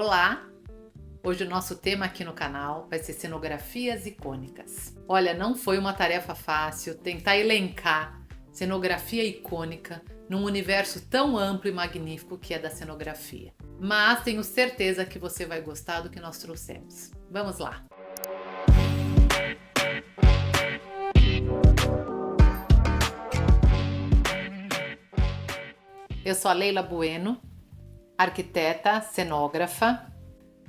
Olá! Hoje o nosso tema aqui no canal vai ser cenografias icônicas. Olha, não foi uma tarefa fácil tentar elencar cenografia icônica num universo tão amplo e magnífico que é da cenografia. Mas tenho certeza que você vai gostar do que nós trouxemos. Vamos lá! Eu sou a Leila Bueno, arquiteta, cenógrafa.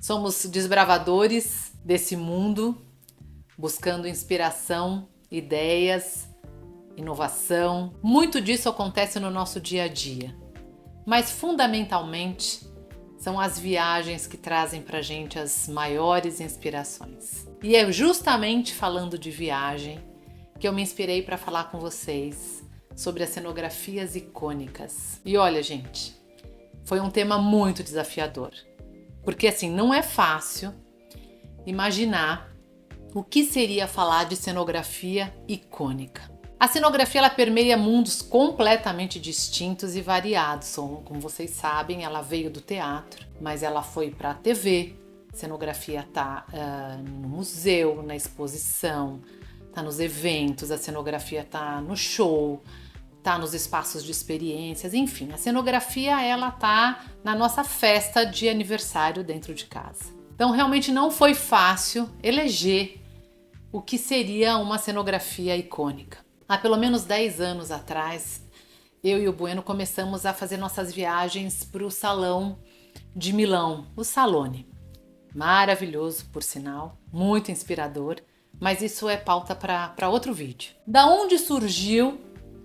Somos desbravadores desse mundo, buscando inspiração, ideias, inovação. Muito disso acontece no nosso dia a dia, mas fundamentalmente são as viagens que trazem pra gente as maiores inspirações. E é justamente falando de viagem que eu me inspirei para falar com vocês sobre as cenografias icônicas. E olha, gente, foi um tema muito desafiador. Porque assim, não é fácil imaginar o que seria falar de cenografia icônica. A cenografia ela permeia mundos completamente distintos e variados. Como vocês sabem, ela veio do teatro, mas ela foi para a TV. Cenografia está no museu, na exposição, está nos eventos, a cenografia está no show, tá nos espaços de experiências, enfim, a cenografia ela tá na nossa festa de aniversário dentro de casa. Então realmente não foi fácil eleger o que seria uma cenografia icônica. Há pelo menos 10 anos atrás, eu e o Bueno começamos a fazer nossas viagens para o Salão de Milão, o Salone. Maravilhoso, por sinal, muito inspirador, mas isso é pauta para outro vídeo. Da onde surgiu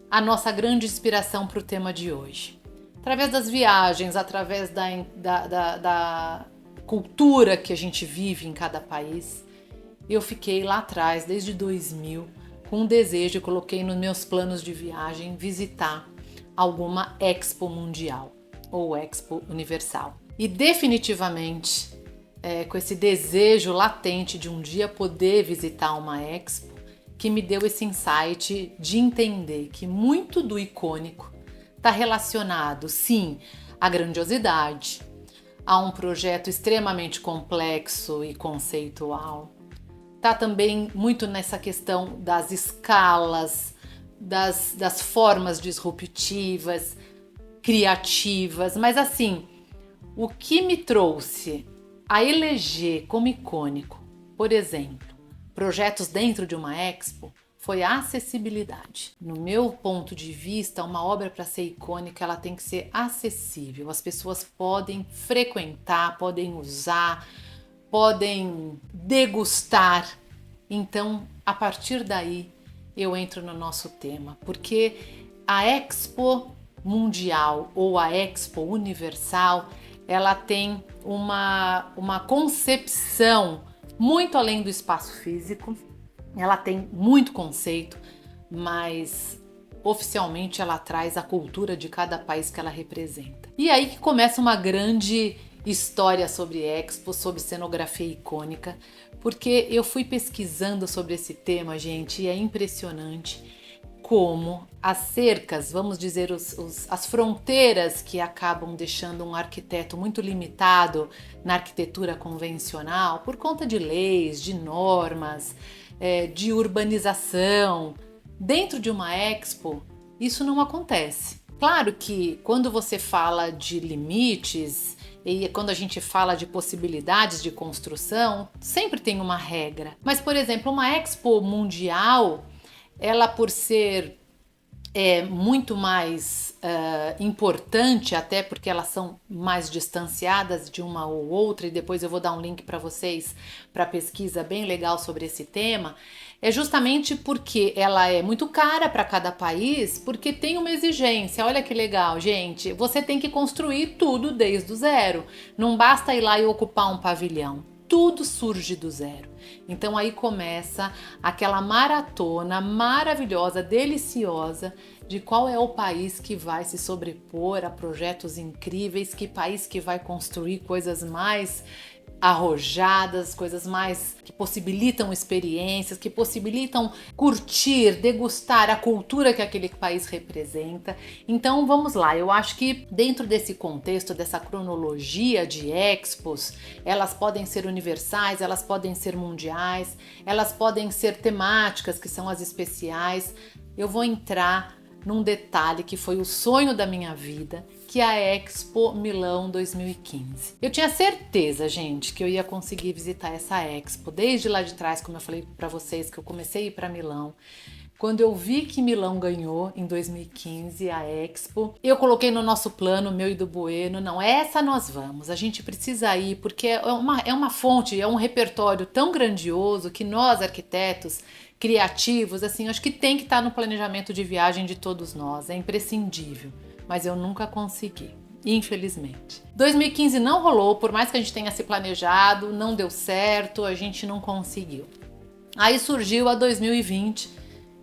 a nossa grande inspiração para o tema de hoje? Através das viagens, através da cultura que a gente vive em cada país, eu fiquei lá atrás, desde 2000, com um desejo, coloquei nos meus planos de viagem, visitar alguma Expo Mundial ou Expo Universal. E definitivamente, com esse desejo latente de um dia poder visitar uma Expo, que me deu esse insight de entender que muito do icônico está relacionado, sim, à grandiosidade, a um projeto extremamente complexo e conceitual. Está também muito nessa questão das escalas, das formas disruptivas, criativas, mas assim, o que me trouxe a eleger como icônico, por exemplo, projetos dentro de uma expo, foi a acessibilidade. No meu ponto de vista, uma obra para ser icônica, ela tem que ser acessível. As pessoas podem frequentar, podem usar, podem degustar. Então, a partir daí, eu entro no nosso tema, porque a Expo Mundial ou a Expo Universal, ela tem uma concepção muito além do espaço físico, ela tem muito conceito, mas oficialmente ela traz a cultura de cada país que ela representa. E aí que começa uma grande história sobre Expo, sobre cenografia icônica, porque eu fui pesquisando sobre esse tema, gente, e é impressionante como as cercas, vamos dizer, as fronteiras que acabam deixando um arquiteto muito limitado na arquitetura convencional por conta de leis, de normas, de urbanização. Dentro de uma expo, isso não acontece. Claro que quando você fala de limites e quando a gente fala de possibilidades de construção, sempre tem uma regra. Mas, por exemplo, uma expo mundial, ela por ser muito mais importante, até porque elas são mais distanciadas de uma ou outra, e depois eu vou dar um link para vocês para pesquisa bem legal sobre esse tema, é justamente porque ela é muito cara para cada país, porque tem uma exigência. Olha que legal, gente, você tem que construir tudo desde o zero, não basta ir lá e ocupar um pavilhão. Tudo surge do zero. Então aí começa aquela maratona maravilhosa, deliciosa, de qual é o país que vai se sobrepor a projetos incríveis, que país que vai construir coisas mais arrojadas, coisas mais que possibilitam experiências, que possibilitam curtir, degustar a cultura que aquele país representa. Então vamos lá, eu acho que dentro desse contexto, dessa cronologia de expos, elas podem ser universais, elas podem ser mundiais, elas podem ser temáticas, que são as especiais. Eu vou entrar num detalhe que foi o sonho da minha vida, que é a Expo Milão 2015. Eu tinha certeza, gente, que eu ia conseguir visitar essa Expo desde lá de trás, como eu falei para vocês, que eu comecei a ir para Milão. Quando eu vi que Milão ganhou em 2015 a Expo, eu coloquei no nosso plano, meu e do Bueno, não, essa nós vamos, a gente precisa ir, porque é uma fonte, é um repertório tão grandioso que nós, arquitetos, criativos, assim, acho que tem que estar no planejamento de viagem de todos nós, é imprescindível, mas eu nunca consegui. Infelizmente. 2015 não rolou, por mais que a gente tenha se planejado, não deu certo, a gente não conseguiu. Aí surgiu a 2020,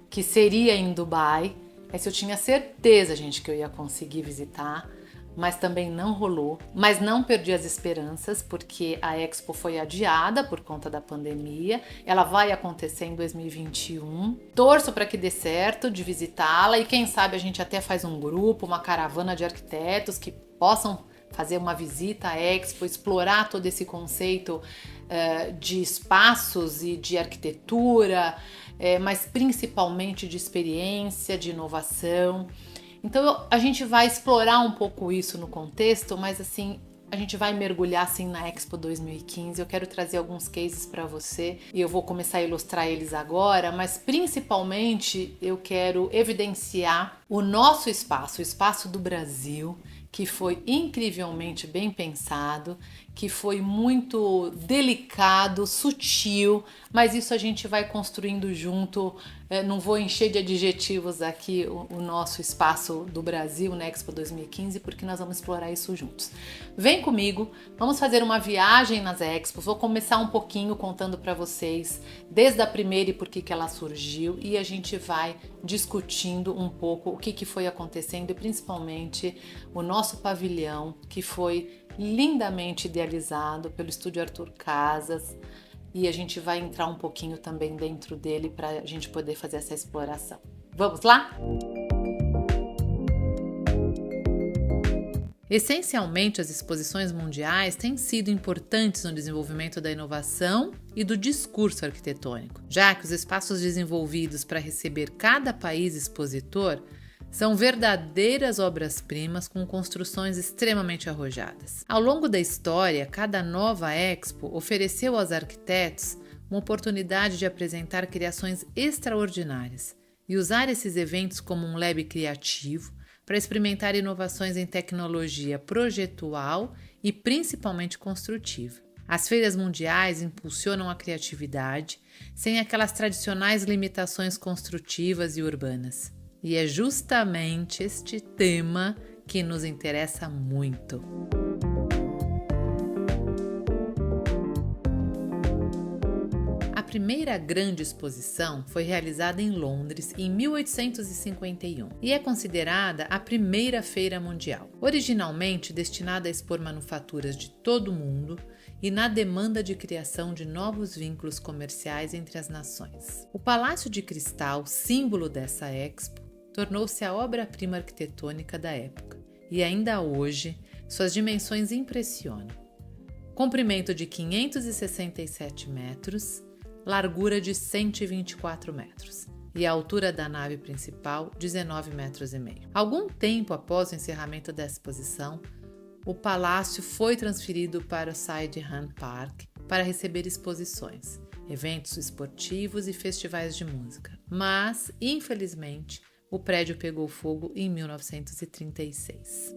que seria em Dubai. Essa eu tinha certeza, gente, que eu ia conseguir visitar, mas também não rolou. Mas não perdi as esperanças, porque a Expo foi adiada por conta da pandemia. Ela vai acontecer em 2021. Torço para que dê certo de visitá-la e quem sabe a gente até faz um grupo, uma caravana de arquitetos que possam fazer uma visita à Expo, explorar todo esse conceito de espaços e de arquitetura, mas principalmente de experiência, de inovação. Então a gente vai explorar um pouco isso no contexto, mas assim, a gente vai mergulhar assim na Expo 2015. Eu quero trazer alguns cases para você e eu vou começar a ilustrar eles agora, mas principalmente eu quero evidenciar o nosso espaço, o espaço do Brasil, que foi incrivelmente bem pensado, que foi muito delicado, sutil, mas isso a gente vai construindo junto. Não vou encher de adjetivos aqui o nosso espaço do Brasil na Expo 2015, porque nós vamos explorar isso juntos. Vem comigo, vamos fazer uma viagem nas Expos. Vou começar um pouquinho contando para vocês desde a primeira e por que ela surgiu, e a gente vai discutindo um pouco o que foi acontecendo e principalmente o nosso pavilhão, que foi lindamente idealizado pelo Estúdio Arthur Casas, e a gente vai entrar um pouquinho também dentro dele para a gente poder fazer essa exploração. Vamos lá? Essencialmente, as exposições mundiais têm sido importantes no desenvolvimento da inovação e do discurso arquitetônico, já que os espaços desenvolvidos para receber cada país expositor são verdadeiras obras-primas com construções extremamente arrojadas. Ao longo da história, cada nova Expo ofereceu aos arquitetos uma oportunidade de apresentar criações extraordinárias e usar esses eventos como um lab criativo para experimentar inovações em tecnologia projetual e principalmente construtiva. As feiras mundiais impulsionam a criatividade sem aquelas tradicionais limitações construtivas e urbanas. E é justamente este tema que nos interessa muito. A primeira grande exposição foi realizada em Londres em 1851 e é considerada a primeira feira mundial, originalmente destinada a expor manufaturas de todo o mundo e na demanda de criação de novos vínculos comerciais entre as nações. O Palácio de Cristal, símbolo dessa Expo, tornou-se a obra-prima arquitetônica da época e ainda hoje suas dimensões impressionam. Comprimento de 567 metros, largura de 124 metros e a altura da nave principal 19,5 metros. Algum tempo após o encerramento da exposição, o palácio foi transferido para o Sydenham Park para receber exposições, eventos esportivos e festivais de música, mas, infelizmente, o prédio pegou fogo em 1936.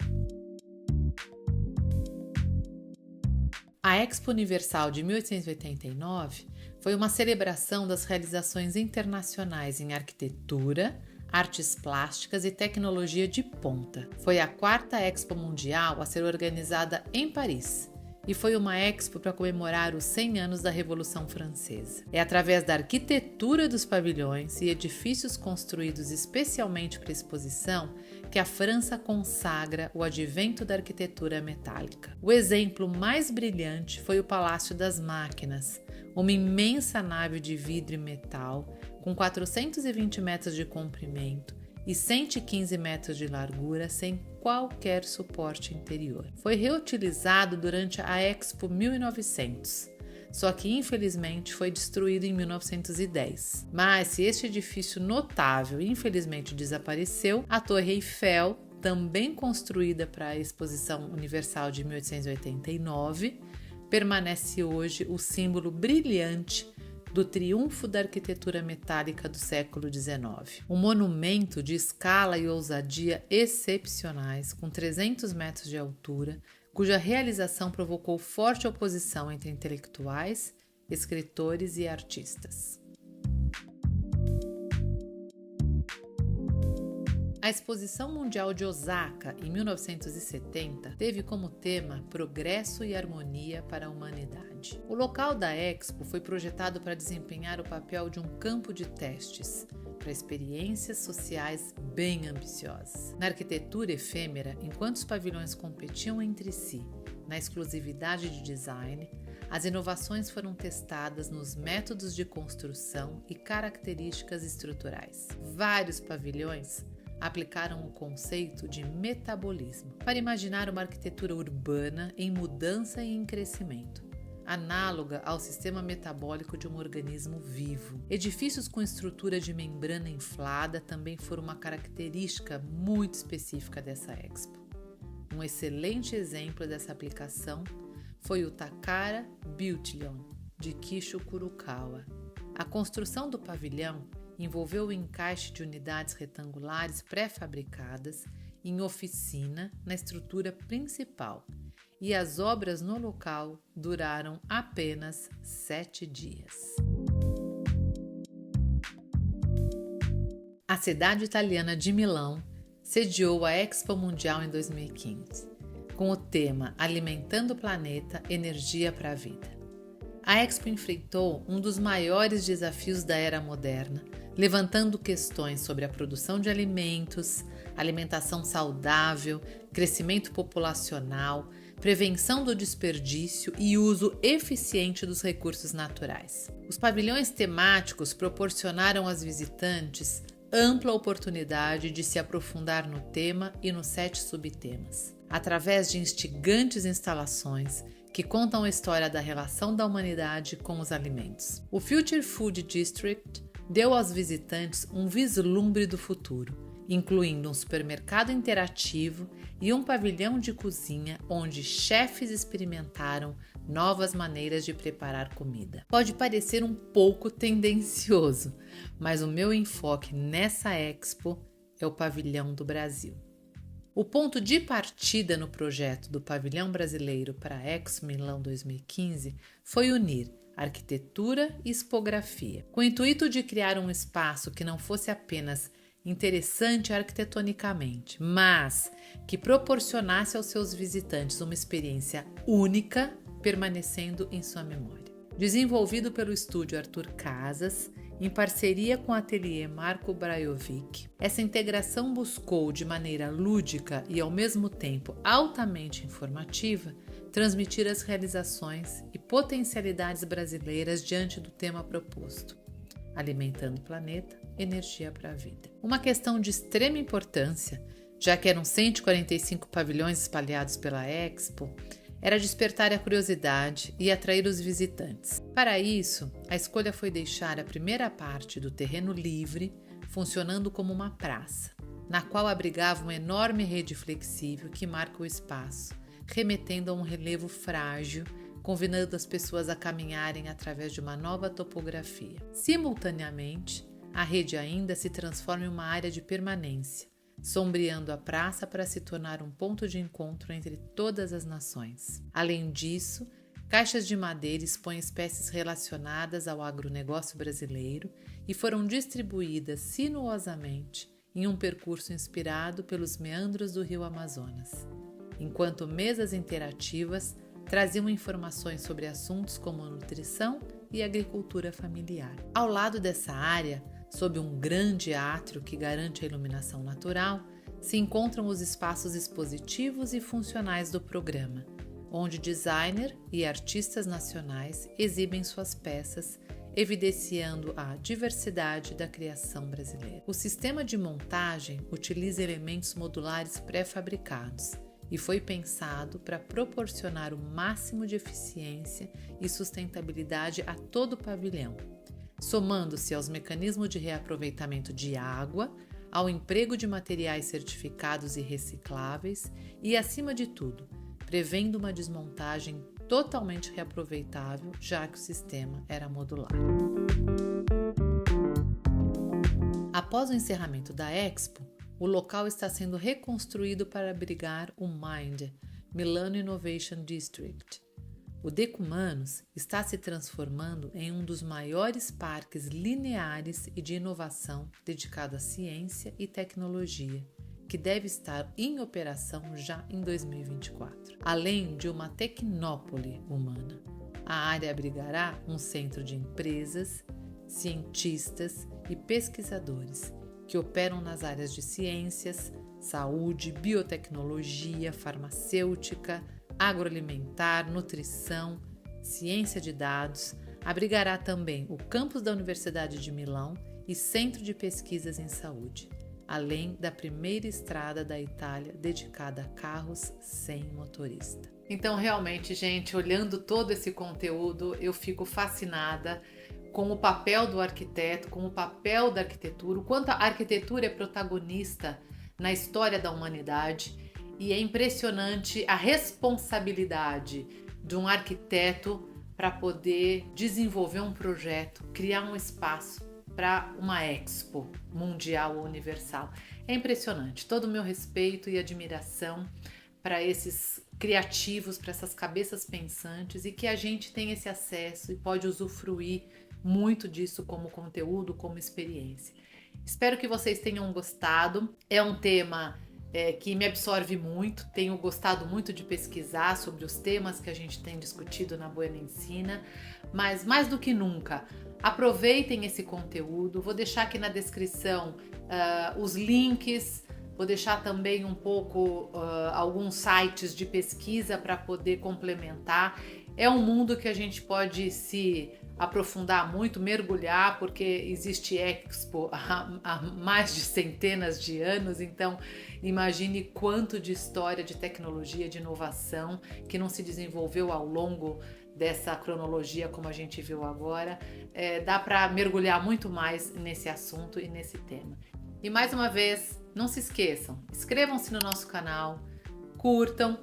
A Expo Universal de 1889 foi uma celebração das realizações internacionais em arquitetura, artes plásticas e tecnologia de ponta. Foi a quarta Expo Mundial a ser organizada em Paris e foi uma expo para comemorar os 100 anos da Revolução Francesa. É através da arquitetura dos pavilhões e edifícios construídos especialmente para exposição que a França consagra o advento da arquitetura metálica. O exemplo mais brilhante foi o Palácio das Máquinas, uma imensa nave de vidro e metal com 420 metros de comprimento e 115 metros de largura sem qualquer suporte interior. Foi reutilizado durante a Expo 1900, só que infelizmente foi destruído em 1910. Mas se este edifício notável infelizmente desapareceu, a Torre Eiffel, também construída para a Exposição Universal de 1889, permanece hoje o símbolo brilhante do triunfo da arquitetura metálica do século XIX. Um monumento de escala e ousadia excepcionais, com 300 metros de altura, cuja realização provocou forte oposição entre intelectuais, escritores e artistas. A Exposição Mundial de Osaka, em 1970, teve como tema Progresso e Harmonia para a Humanidade. O local da Expo foi projetado para desempenhar o papel de um campo de testes para experiências sociais bem ambiciosas. Na arquitetura efêmera, enquanto os pavilhões competiam entre si na exclusividade de design, as inovações foram testadas nos métodos de construção e características estruturais. Vários pavilhões aplicaram o conceito de metabolismo para imaginar uma arquitetura urbana em mudança e em crescimento, análoga ao sistema metabólico de um organismo vivo. Edifícios com estrutura de membrana inflada também foram uma característica muito específica dessa Expo. Um excelente exemplo dessa aplicação foi o Takara Beautylon, de Kisho Kurokawa. A construção do pavilhão envolveu o encaixe de unidades retangulares pré-fabricadas em oficina na estrutura principal, e as obras no local duraram apenas 7 dias. A cidade italiana de Milão sediou a Expo Mundial em 2015, com o tema Alimentando o Planeta, Energia para a Vida. A Expo enfrentou um dos maiores desafios da era moderna, levantando questões sobre a produção de alimentos, alimentação saudável, crescimento populacional, prevenção do desperdício e uso eficiente dos recursos naturais. Os pavilhões temáticos proporcionaram aos visitantes ampla oportunidade de se aprofundar no tema e nos 7 subtemas, através de instigantes instalações que contam a história da relação da humanidade com os alimentos. O Future Food District deu aos visitantes um vislumbre do futuro, incluindo um supermercado interativo e um pavilhão de cozinha onde chefes experimentaram novas maneiras de preparar comida. Pode parecer um pouco tendencioso, mas o meu enfoque nessa Expo é o pavilhão do Brasil. O ponto de partida no projeto do Pavilhão Brasileiro para a Expo Milão 2015 foi unir arquitetura e expografia, com o intuito de criar um espaço que não fosse apenas interessante arquitetonicamente, mas que proporcionasse aos seus visitantes uma experiência única, permanecendo em sua memória. Desenvolvido pelo estúdio Arthur Casas, em parceria com o ateliê Marco Brajovic, essa integração buscou, de maneira lúdica e ao mesmo tempo altamente informativa, transmitir as realizações e potencialidades brasileiras diante do tema proposto: Alimentando o Planeta, Energia para a Vida. Uma questão de extrema importância, já que eram 145 pavilhões espalhados pela Expo, era despertar a curiosidade e atrair os visitantes. Para isso, a escolha foi deixar a primeira parte do terreno livre, funcionando como uma praça, na qual abrigava uma enorme rede flexível que marca o espaço, remetendo a um relevo frágil, convidando as pessoas a caminharem através de uma nova topografia. Simultaneamente, a rede ainda se transforma em uma área de permanência, sombreando a praça para se tornar um ponto de encontro entre todas as nações. Além disso, caixas de madeira expõem espécies relacionadas ao agronegócio brasileiro e foram distribuídas sinuosamente em um percurso inspirado pelos meandros do rio Amazonas, enquanto mesas interativas traziam informações sobre assuntos como nutrição e agricultura familiar. Ao lado dessa área, sob um grande átrio que garante a iluminação natural, se encontram os espaços expositivos e funcionais do programa, onde designer e artistas nacionais exibem suas peças, evidenciando a diversidade da criação brasileira. O sistema de montagem utiliza elementos modulares pré-fabricados e foi pensado para proporcionar o máximo de eficiência e sustentabilidade a todo o pavilhão, somando-se aos mecanismos de reaproveitamento de água, ao emprego de materiais certificados e recicláveis e, acima de tudo, prevendo uma desmontagem totalmente reaproveitável, já que o sistema era modular. Após o encerramento da Expo, o local está sendo reconstruído para abrigar o MIND, Milano Innovation District. O Decumanos está se transformando em um dos maiores parques lineares e de inovação dedicado à ciência e tecnologia, que deve estar em operação já em 2024. Além de uma tecnópole humana, a área abrigará um centro de empresas, cientistas e pesquisadores que operam nas áreas de ciências, saúde, biotecnologia, farmacêutica, agroalimentar, nutrição, ciência de dados. Abrigará também o campus da Universidade de Milão e Centro de Pesquisas em Saúde, além da primeira estrada da Itália dedicada a carros sem motorista. Então, realmente, gente, olhando todo esse conteúdo, eu fico fascinada com o papel do arquiteto, com o papel da arquitetura, o quanto a arquitetura é protagonista na história da humanidade, e é impressionante a responsabilidade de um arquiteto para poder desenvolver um projeto, criar um espaço para uma expo mundial ou universal. É impressionante. Todo o meu respeito e admiração para esses criativos, para essas cabeças pensantes, e que a gente tem esse acesso e pode usufruir muito disso como conteúdo, como experiência. Espero que vocês tenham gostado. É um tema que me absorve muito, tenho gostado muito de pesquisar sobre os temas que a gente tem discutido na Bueno Ensina, mas mais do que nunca, aproveitem esse conteúdo. Vou deixar aqui na descrição os links, vou deixar também um pouco alguns sites de pesquisa para poder complementar. É um mundo que a gente pode se aprofundar muito, mergulhar, porque existe Expo há mais de centenas de anos, então imagine quanto de história, de tecnologia, de inovação que não se desenvolveu ao longo dessa cronologia como a gente viu agora. Dá para mergulhar muito mais nesse assunto e nesse tema. E mais uma vez, não se esqueçam, inscrevam-se no nosso canal, curtam,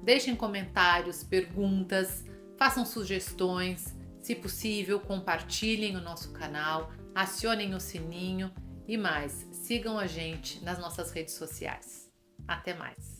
deixem comentários, perguntas, façam sugestões. Se possível, compartilhem o nosso canal, acionem o sininho e mais, sigam a gente nas nossas redes sociais. Até mais!